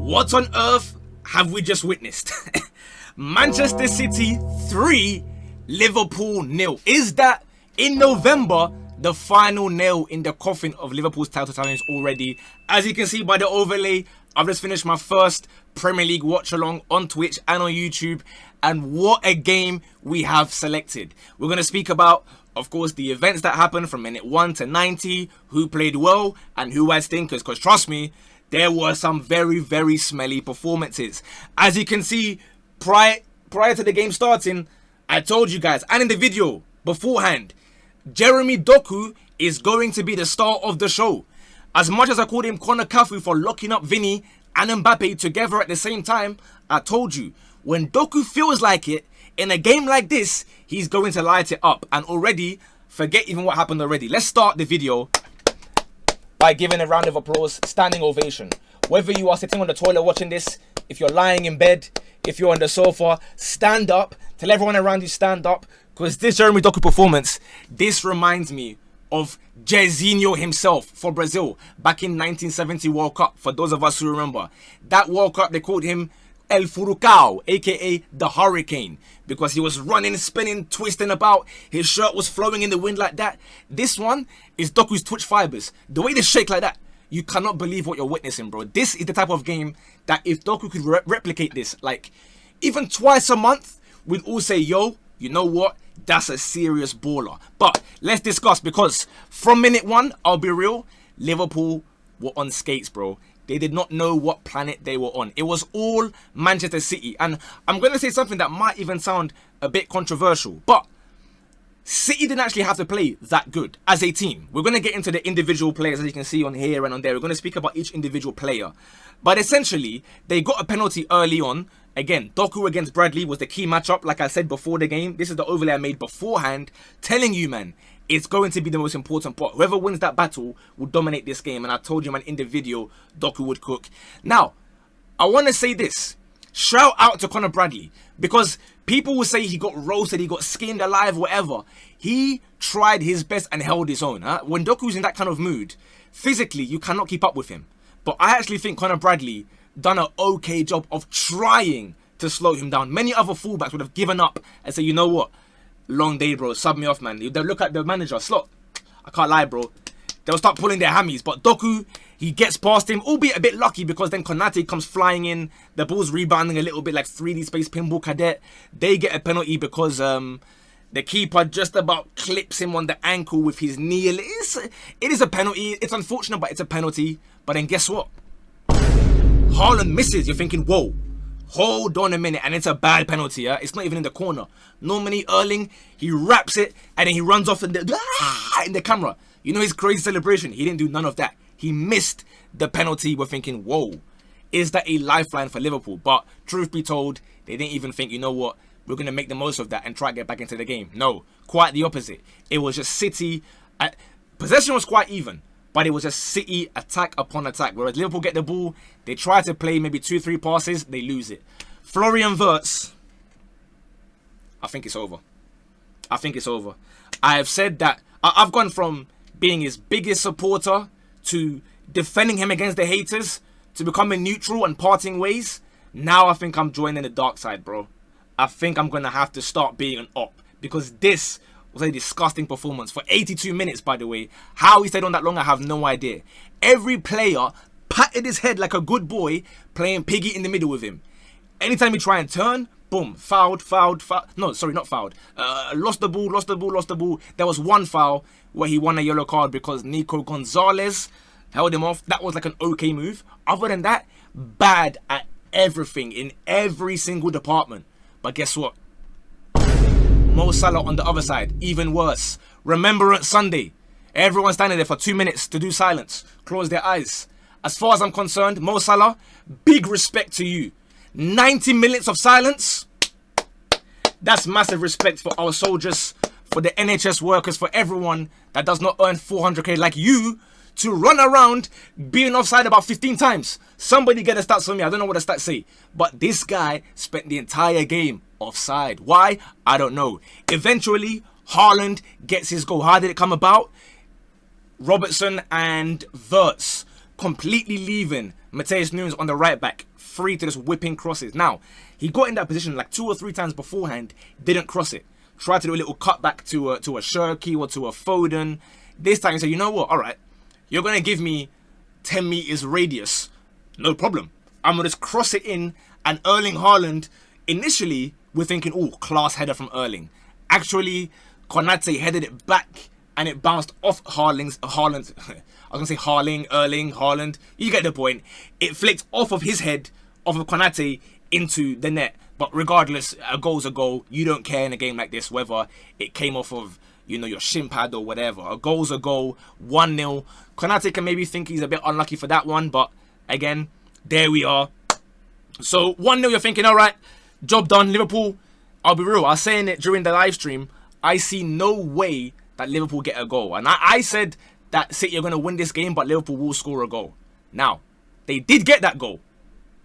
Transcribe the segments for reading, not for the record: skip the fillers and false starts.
What on earth have we just witnessed? Manchester City 3, Liverpool 0. Is that in November the final nail in the coffin of Liverpool's title challenge already? As you can see by the overlay, I've just finished my first Premier League watch along on Twitch and on YouTube, and what a game we have selected. We're going to speak about, of course, the events that happened from minute 1 to 90, who played well and who had stinkers, because trust me, there were some very, very smelly performances. As you can see, prior to the game starting, I told you guys, and in the video beforehand, Jeremy Doku is going to be the star of the show. As much as I called him Connor Cafu for locking up Vinny and Mbappe together at the same time, I told you, when Doku feels like it, in a game like this, he's going to light it up. And already, forget even what happened already. Let's start the video by giving a round of applause, standing ovation. Whether you are sitting on the toilet watching this, if you're lying in bed, if you're on the sofa, stand up. Tell everyone around you stand up. Because this Jeremy Doku performance, this reminds me of Jairzinho himself for Brazil back in 1970 World Cup. For those of us who remember, that World Cup, they called him El Furacão, aka the Hurricane, because he was running, spinning, twisting about. His shirt was flowing in the wind like that. This one is Doku's Twitch fibers. The way they shake like that, you cannot believe what you're witnessing, bro. This is the type of game that if Doku could replicate this, like even twice a month, we'd all say, yo, you know what? That's a serious baller. But let's discuss, because from minute 1, I'll be real, Liverpool were on skates, bro. They did not know what planet they were on. It was all Manchester City. And I'm going to say something that might even sound a bit controversial, but City didn't actually have to play that good as a team. We're going to get into the individual players, as you can see on here and on there. We're going to speak about each individual player. But essentially, they got a penalty early on. Again, Doku against Bradley was the key matchup, like I said before the game. This is the overlay I made beforehand, telling you, man, it's going to be the most important part. Whoever wins that battle will dominate this game. And I told you, man, in the video, Doku would cook. Now, I want to say this. Shout out to Conor Bradley, because people will say he got roasted, he got skinned alive, whatever. He tried his best and held his own. When Doku's in that kind of mood, physically, you cannot keep up with him. But I actually think Conor Bradley done an okay job of trying to slow him down. Many other fullbacks would have given up and said, you know what? Long day, bro. Sub me off, man. They'll look at the manager. Slot. I can't lie, bro. They'll start pulling their hammies. But Doku, he gets past him, albeit a bit lucky, because then Konate comes flying in. The ball's rebounding a little bit like 3D Space Pinball Cadet. They get a penalty because the keeper just about clips him on the ankle with his knee. It is a penalty. It's unfortunate, but it's a penalty. But then guess what? Haaland misses. You're thinking, whoa, hold on a minute. And it's a bad penalty. It's not even in the corner. Normally, Erling, he wraps it and then he runs off in the camera. You know his crazy celebration. He didn't do none of that. He missed the penalty. We're thinking, whoa, is that a lifeline for Liverpool? But truth be told, they didn't even think, you know what, we're going to make the most of that and try to get back into the game. No, quite the opposite. It was just City. Possession was quite even, but it was just City attack upon attack. Whereas Liverpool get the ball, they try to play maybe 2-3 passes, they lose it. Florian Wirtz, I think it's over. I think it's over. I have said that I've gone from being his biggest supporter to defending him against the haters to becoming neutral and parting ways. Now I think I'm joining the dark side, bro. I think I'm going to have to start being an op, because this was a disgusting performance for 82 minutes, by the way. How he stayed on that long, I have no idea. Every player patted his head like a good boy, playing piggy in the middle with him. Anytime he try and turn, boom, fouled. No, sorry, not fouled. Lost the ball. There was one foul where he won a yellow card because Nico Gonzalez held him off. That was like an okay move. Other than that, bad at everything in every single department. But guess what? Mo Salah on the other side, even worse. Remembrance Sunday. Everyone standing there for 2 minutes to do silence. Close their eyes. As far as I'm concerned, Mo Salah, big respect to you. 90 minutes of silence. That's massive respect for our soldiers, for the NHS workers, for everyone that does not earn 400k like you, to run around being offside about 15 times. Somebody get the stats for me. I don't know what the stats say. But this guy spent the entire game offside. Why? I don't know. Eventually, Haaland gets his goal. How did it come about? Robertson and Wirtz completely leaving Mateus Nunes on the right back, free to just whipping crosses. Now, he got in that position like 2 or 3 times beforehand, didn't cross it. Tried to do a little cutback to a Shirky or to a Foden. This time he said, you know what, alright, you're going to give me 10 meters radius. No problem. I'm going to just cross it in, and Erling Haaland, initially, we're thinking, oh, class header from Erling. Actually, Konate headed it back, and it bounced off Haaland. I was going to say Erling, Haaland. You get the point. It flicked off of his head, off of Konate, into the net. But regardless, a goal's a goal. You don't care in a game like this whether it came off of, you know, your shin pad or whatever. A goal's a goal. 1-0. Konate can maybe think he's a bit unlucky for that one. But again, there we are. So 1-0, you're thinking, all right, job done. Liverpool, I'll be real. I was saying it during the live stream. I see no way that Liverpool get a goal. And I said that City are going to win this game, but Liverpool will score a goal. Now, they did get that goal,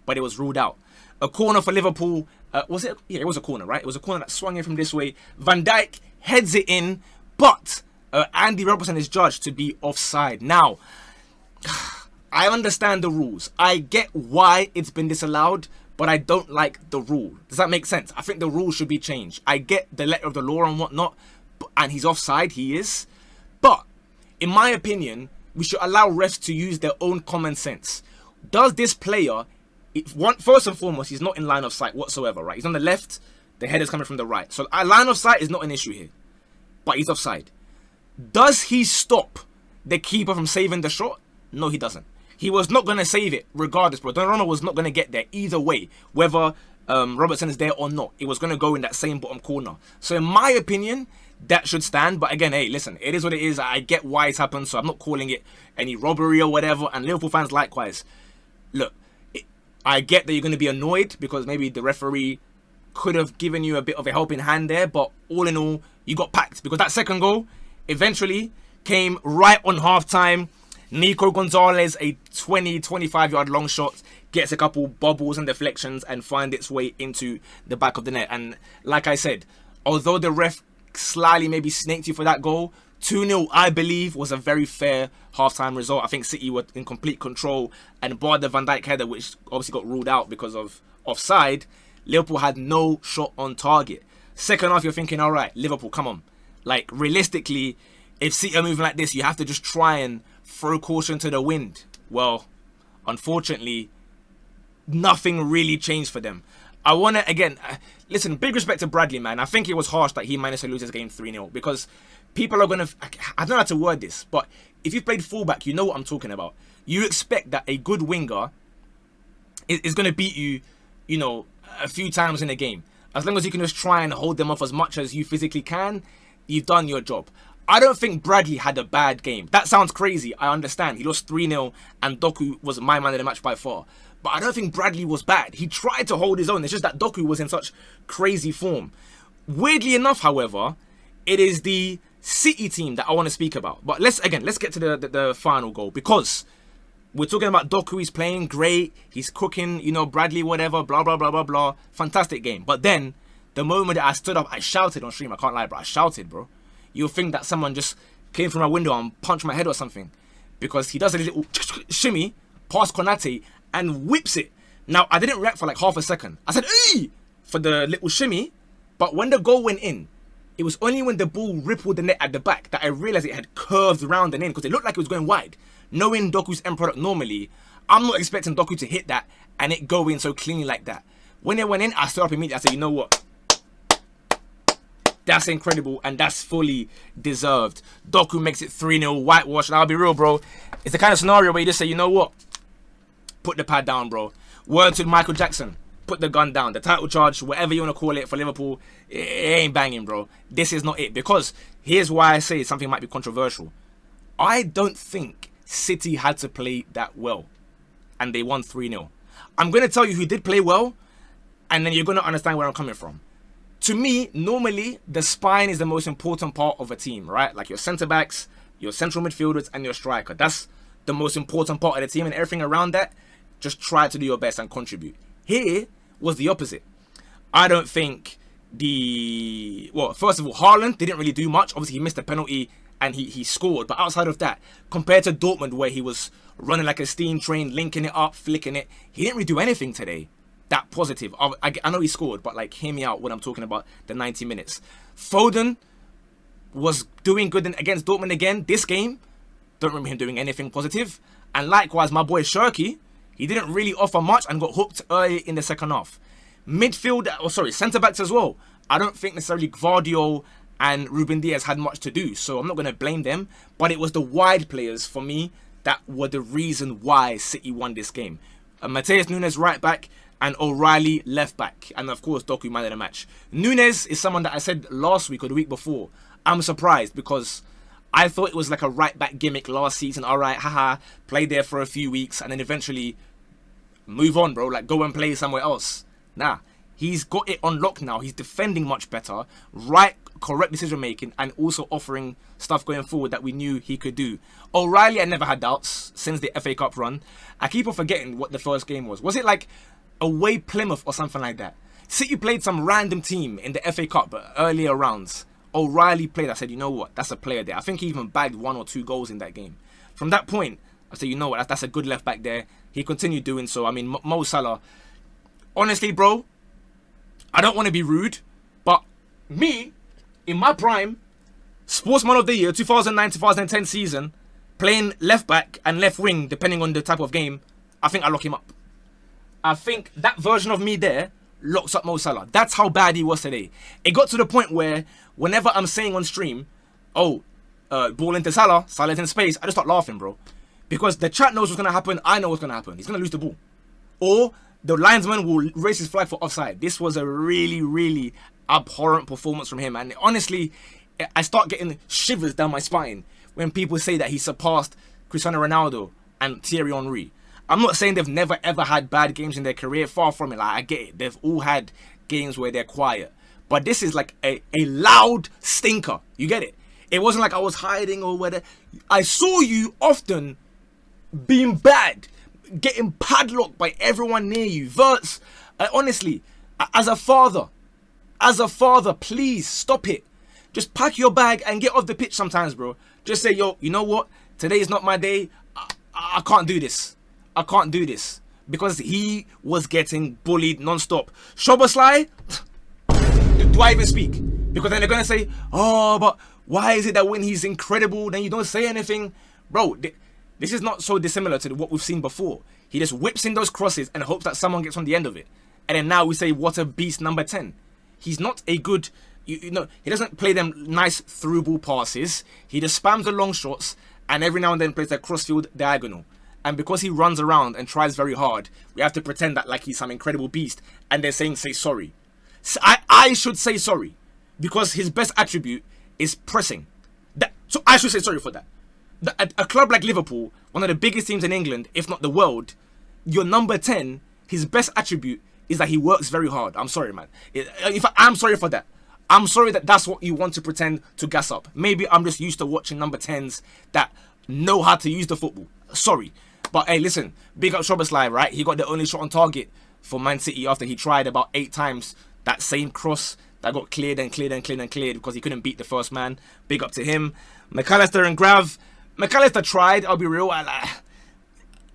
but it was ruled out. A corner for Liverpool. Was it? Yeah, it was a corner, right? It was a corner that swung in from this way. Van Dijk heads it in, but Andy Robertson is judged to be offside. Now, I understand the rules. I get why it's been disallowed, but I don't like the rule. Does that make sense? I think the rule should be changed. I get the letter of the law and whatnot, and he's offside. He is. But, in my opinion, we should allow refs to use their own common sense. Does this player... First and foremost, he's not in line of sight whatsoever, right? He's on the left, the header's coming from the right. So line of sight is not an issue here. But he's offside. Does he stop the keeper from saving the shot? No, he doesn't. He was not going to save it regardless, bro. Donnarumma was not going to get there either way. Whether Robertson is there or not, it was going to go in that same bottom corner. So in my opinion, that should stand. But again, hey, listen, it is what it is. I get why it's happened, so I'm not calling it any robbery or whatever. And Liverpool fans likewise. Look, I get that you're going to be annoyed because maybe the referee could have given you a bit of a helping hand there. But all in all, you got packed. Because that second goal eventually came right on half-time. Nico Gonzalez, a 20-25 yard long shot, gets a couple bobbles and deflections and finds its way into the back of the net. And like I said, although the ref slyly maybe snaked you for that goal, 2-0, I believe, was a very fair half-time result. I think City were in complete control, and barred the Van Dijk header, which obviously got ruled out because of offside, Liverpool had no shot on target. Second half, you're thinking, all right, Liverpool, come on. Like, realistically, if City are moving like this, you have to just try and throw caution to the wind. Well, unfortunately, nothing really changed for them. I want to, again, listen, big respect to Bradley, man. I think it was harsh that he managed to lose his game 3-0 because people are going to, I don't know how to word this, but if you've played fullback, you know what I'm talking about. You expect that a good winger is going to beat you, you know, a few times in a game. As long as you can just try and hold them off as much as you physically can, you've done your job. I don't think Bradley had a bad game. That sounds crazy. I understand. He lost 3-0 and Doku was my man of the match by far. But I don't think Bradley was bad. He tried to hold his own. It's just that Doku was in such crazy form. Weirdly enough, however, it is the City team that I want to speak about. But let's get to the final goal, because we're talking about Doku. He's playing great. He's cooking, you know, Bradley, whatever, blah, blah, blah, blah, blah. Fantastic game. But then, the moment that I stood up, I shouted on stream. I can't lie, bro. I shouted, bro. You'll think that someone just came through my window and punched my head or something. Because he does a little shimmy past Konate and whips it. Now, I didn't react for like half a second. I said, "Eee!" for the little shimmy. But when the goal went in, it was only when the ball rippled the net at the back that I realized it had curved round and in, because it looked like it was going wide. Knowing Doku's end product normally, I'm not expecting Doku to hit that and it go in so cleanly like that. When it went in, I stood up immediately. I said, you know what? That's incredible and that's fully deserved. Doku makes it 3-0, whitewash. And I'll be real, bro. It's the kind of scenario where you just say, you know what? Put the pad down, bro. Word to Michael Jackson. Put the gun down. The title charge, whatever you want to call it for Liverpool, it ain't banging, bro. This is not it. Because here's why I say something might be controversial. I don't think City had to play that well. And they won 3-0. I'm going to tell you who did play well. And then you're going to understand where I'm coming from. To me, normally, the spine is the most important part of a team, right? Like your centre-backs, your central midfielders, and your striker. That's the most important part of the team, and everything around that, just try to do your best and contribute. Here was the opposite. I don't think well, first of all, Haaland didn't really do much. Obviously, he missed a penalty, and he scored. But outside of that, compared to Dortmund, where he was running like a steam train, linking it up, flicking it, he didn't really do anything today that positive. I know he scored, but like, hear me out when I'm talking about the 90 minutes. Foden was doing good against Dortmund again. This game, don't remember him doing anything positive. And likewise, my boy Shirky, he didn't really offer much and got hooked early in the second half. Midfield, centre-backs as well. I don't think necessarily Gvardiol and Ruben Diaz had much to do, so I'm not going to blame them. But it was the wide players, for me, that were the reason why City won this game. Matheus Nunes right back and O'Reilly left back. And of course, Doku man of the match. Nunes is someone that I said last week or the week before. I'm surprised because I thought it was like a right back gimmick last season. All right, haha, play there for a few weeks and then eventually move on, bro. Like, go and play somewhere else. Nah, he's got it on lock now. He's defending much better, correct decision making, and also offering stuff going forward that we knew he could do. O'Reilly, I never had doubts since the FA Cup run. I keep on forgetting what the first game was. Was it like away Plymouth or something like that? City played some random team in the FA Cup earlier rounds. O'Reilly played. I said, you know what? That's a player there. I think he even bagged 1 or 2 goals in that game. From that point, I said, you know what? That's a good left back there. He continued doing so. I mean, Mo Salah. Honestly, bro, I don't want to be rude, but me, in my prime, Sportsman of the Year, 2009-2010 season, playing left back and left wing, depending on the type of game, I think I lock him up. I think that version of me there locks up Mo Salah. That's how bad he was today. It got to the point where whenever I'm saying on stream, ball into Salah, Salah's in space, I just start laughing, bro. Because the chat knows what's going to happen, I know what's going to happen. He's going to lose the ball. Or the linesman will raise his flag for offside. This was a really, really abhorrent performance from him. And honestly, I start getting shivers down my spine when people say that he surpassed Cristiano Ronaldo and Thierry Henry. I'm not saying they've never ever had bad games in their career. Far from it. Like, I get it. They've all had games where they're quiet. But this is like a loud stinker. You get it? It wasn't like I was hiding or whether. I saw you often being bad, getting padlocked by everyone near you. Verts, honestly, as a father, please stop it. Just pack your bag and get off the pitch sometimes, bro. Just say, yo, you know what? Today is not my day. I can't do this. I can't do this. Because he was getting bullied non-stop. Szoboszlai, do I even speak? Because then they're going to say, oh, but why is it that when he's incredible, then you don't say anything? Bro, this is not so dissimilar to what we've seen before. He just whips in those crosses and hopes that someone gets on the end of it. And then now we say, what a beast, number 10. He's not a good, you know, he doesn't play them nice through ball passes. He just spams the long shots and every now and then plays a crossfield diagonal. And because he runs around and tries very hard, we have to pretend that like he's some incredible beast. And they're saying, say sorry. So I should say sorry. Because his best attribute is pressing. So I should say sorry for that. A club like Liverpool, one of the biggest teams in England, if not the world, your number 10, his best attribute is that he works very hard. I'm sorry, man. I'm sorry for that. I'm sorry that that's what you want to pretend to gas up. Maybe I'm just used to watching number 10s that know how to use the football. Sorry. But hey, listen, big up Szoboszlai, right? He got the only shot on target for Man City after he tried about 8 times that same cross that got cleared and cleared and cleared and cleared because he couldn't beat the first man. Big up to him. McAllister and Grav. McAllister tried, I'll be real. I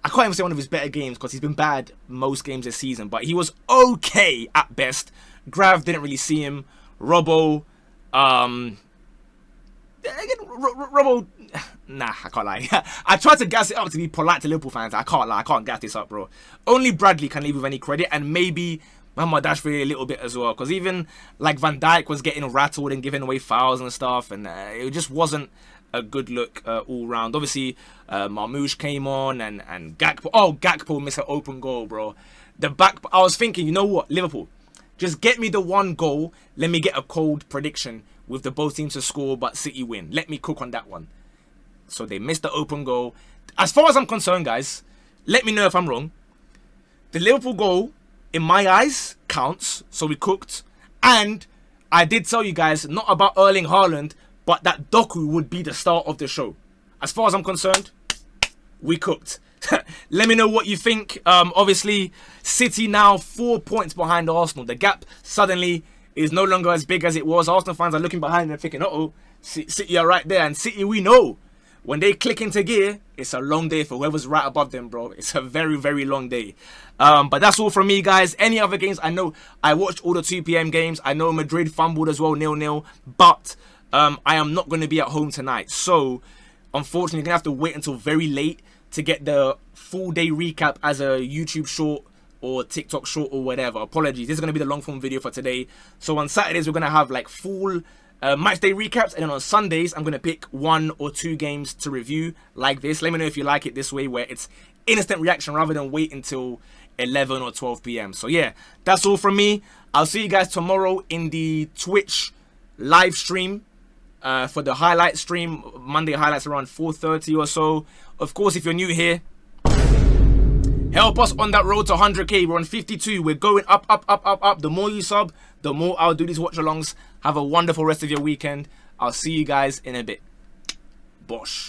can't even say one of his better games because he's been bad most games this season. But he was okay at best. Grav didn't really see him. Robbo. Robbo. Nah, I can't lie. I tried to gas it up to be polite to Liverpool fans. I can't lie. I can't gas this up, bro. Only Bradley can leave with any credit. And maybe Mohamed Dashvili a little bit as well. Because even like Van Dijk was getting rattled and giving away fouls and stuff. And it just wasn't a good look all round. Obviously, Marmoush came on and Gakpo. Oh, Gakpo missed an open goal, bro. The back. I was thinking, you know what, Liverpool, just get me the one goal. Let me get a cold prediction with the both teams to score, but City win. Let me cook on that one. So they missed the open goal. As far as I'm concerned, guys, let me know if I'm wrong. The Liverpool goal, in my eyes, counts. So we cooked. And I did tell you guys, not about Erling Haaland, but that Doku would be the star of the show. As far as I'm concerned, we cooked. Let me know what you think. Obviously, City now 4 points behind Arsenal. The gap suddenly is no longer as big as it was. Arsenal fans are looking behind and thinking, uh-oh, City are right there, and City, we know when they click into gear, it's a long day for whoever's right above them, bro. It's a very, very long day. But that's all from me, guys. Any other games? I know I watched all the 2 p.m. games. I know Madrid fumbled as well, 0-0. But I am not going to be at home tonight. So, unfortunately, you're going to have to wait until very late to get the full day recap as a YouTube short or TikTok short or whatever. Apologies. This is going to be the long form video for today. So, on Saturdays, we're going to have like full match day recaps, and then on Sundays I'm gonna pick 1 or 2 games to review like this. Let me know if you like it this way, where it's instant reaction rather than wait until 11 or 12 p.m. So yeah, that's all from me. I'll see you guys tomorrow in the Twitch live stream for the highlight stream. Monday highlights around 4:30 or so. Of course, if you're new here, help us on that road to 100k. We're on 52. We're going up, up, up, up, up. The more you sub, the more I'll do these watch-alongs. Have a wonderful rest of your weekend. I'll see you guys in a bit. Bosh.